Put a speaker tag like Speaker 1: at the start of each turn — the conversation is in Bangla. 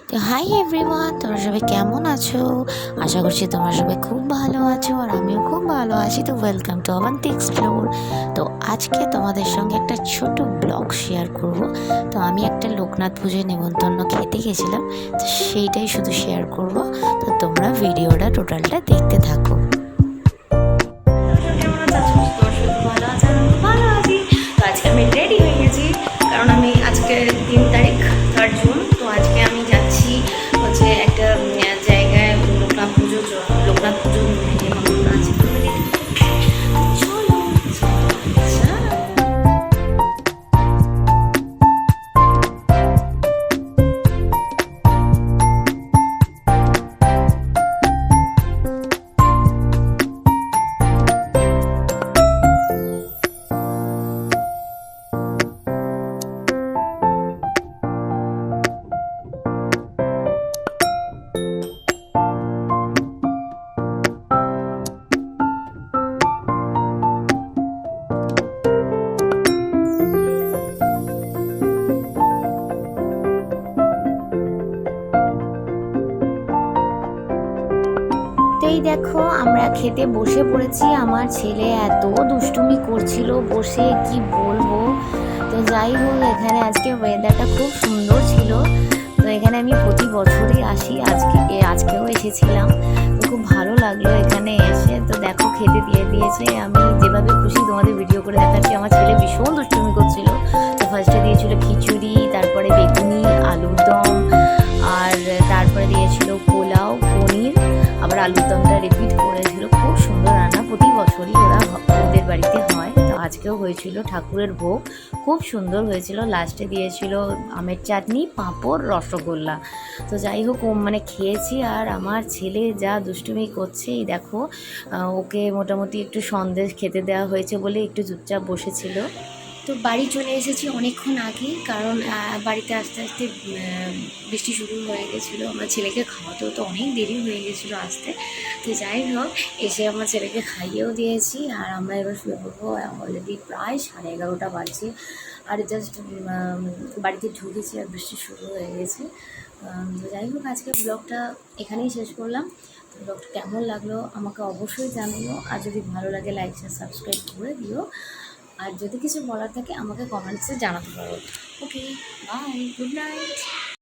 Speaker 1: তো হাই এভরিওয়ান, তোমরা সবাই কেমন আছো? আশা করছি তোমরা সবাই খুব ভালো আছো আর আমিও খুব ভালো আছি। তো ওয়েলকাম টু অবন্তী এক্সপ্লোর। তো আজকে তোমাদের সঙ্গে একটা ছোট ব্লগ শেয়ার করব। তো আমি একটা লোকনাথ পুজোয় নেমন্তন্ন খেতে গেছিলাম, তো সেইটাই শুধু শেয়ার করব। তো তোমরা ভিডিওটা টোটালটা দেখতে থাকো।
Speaker 2: আজকে আমি রেডি হয়ে গেছি, কারণ আমি আজকে 3 তারিখ 3 জুন। তো আজকে আমি যাচ্ছি হচ্ছে একটা জায়গায় লোকনাথ পুজো নিমন্ত্রণ আছে। তো চলো। আচ্ছা।
Speaker 1: তো এই দেখো, আমরা খেতে বসে পড়েছি। আমার ছেলে এত দুষ্টুমি করছিল বসে, কি বলবো। তো যাই হোক, এখানে আজকে ওয়েদারটা খুব সুন্দর ছিল। তো এখানে আমি প্রতি বছরই আসি, আজকেও এসেছিলাম। তো খুব ভালো লাগলো এখানে এসে। তো দেখো, খেতে দিয়ে দিয়েছে। আমি যেভাবে খুশি তোমাদের ভিডিও করে দেখাচ্ছি। আমার ছেলে ভীষণ দুষ্টুমি করছিল। তো ফার্স্টে দিয়েছিল খিচুড়ি, তারপরে বেগুনি, আলুর দম, আর তারপরে দিয়েছিল পোলাও, পনির, আবার আলুর দমটা রিপিট করেছিল। খুব সুন্দর রান্না, প্রতি বছরই ওদের বাড়িতে হয়। তো আজকেও হয়েছিল ঠাকুরের ভোগ, খুব সুন্দর হয়েছিল। লাস্টে দিয়েছিল আমের চাটনি, পাঁপড়, রসগোল্লা। তো যাই হোক, মানে খেয়েছি। আর আমার ছেলে যা দুষ্টুমি করছে, এই দেখো, ওকে মোটামুটি একটু সন্দেশ খেতে দেওয়া হয়েছে বলে একটু চুপচাপ বসেছিল। তো বাড়ি চলে এসেছি অনেকক্ষণ আগেই, কারণ বাড়িতে আস্তে আস্তে বৃষ্টি শুরু হয়ে গেছিলো। আমার ছেলেকে খাওয়াতেও তো অনেক দেরি হয়ে গেছিলো আসতে। তো যাই হোক, এসে আমার ছেলেকে খাইয়েও দিয়েছি। আর আমরা এবার শুয়ে পড়বো। অলরেডি প্রায় 11:30 বাজছে। আর জাস্ট বাড়িতে ঢুকেছি আর বৃষ্টি শুরু হয়ে গেছে। তো যাই হোক, আজকে ব্লগটা এখানেই শেষ করলাম। তো ব্লগটা কেমন লাগলো আমাকে অবশ্যই জানিও। আর যদি ভালো লাগে, লাইক শেয়ার সাবস্ক্রাইব করে দিও। আর যদি কিছু বলার থাকে আমাকে কমেন্টসে জানাতে পারো। ওকে, বাই, গুড নাইট।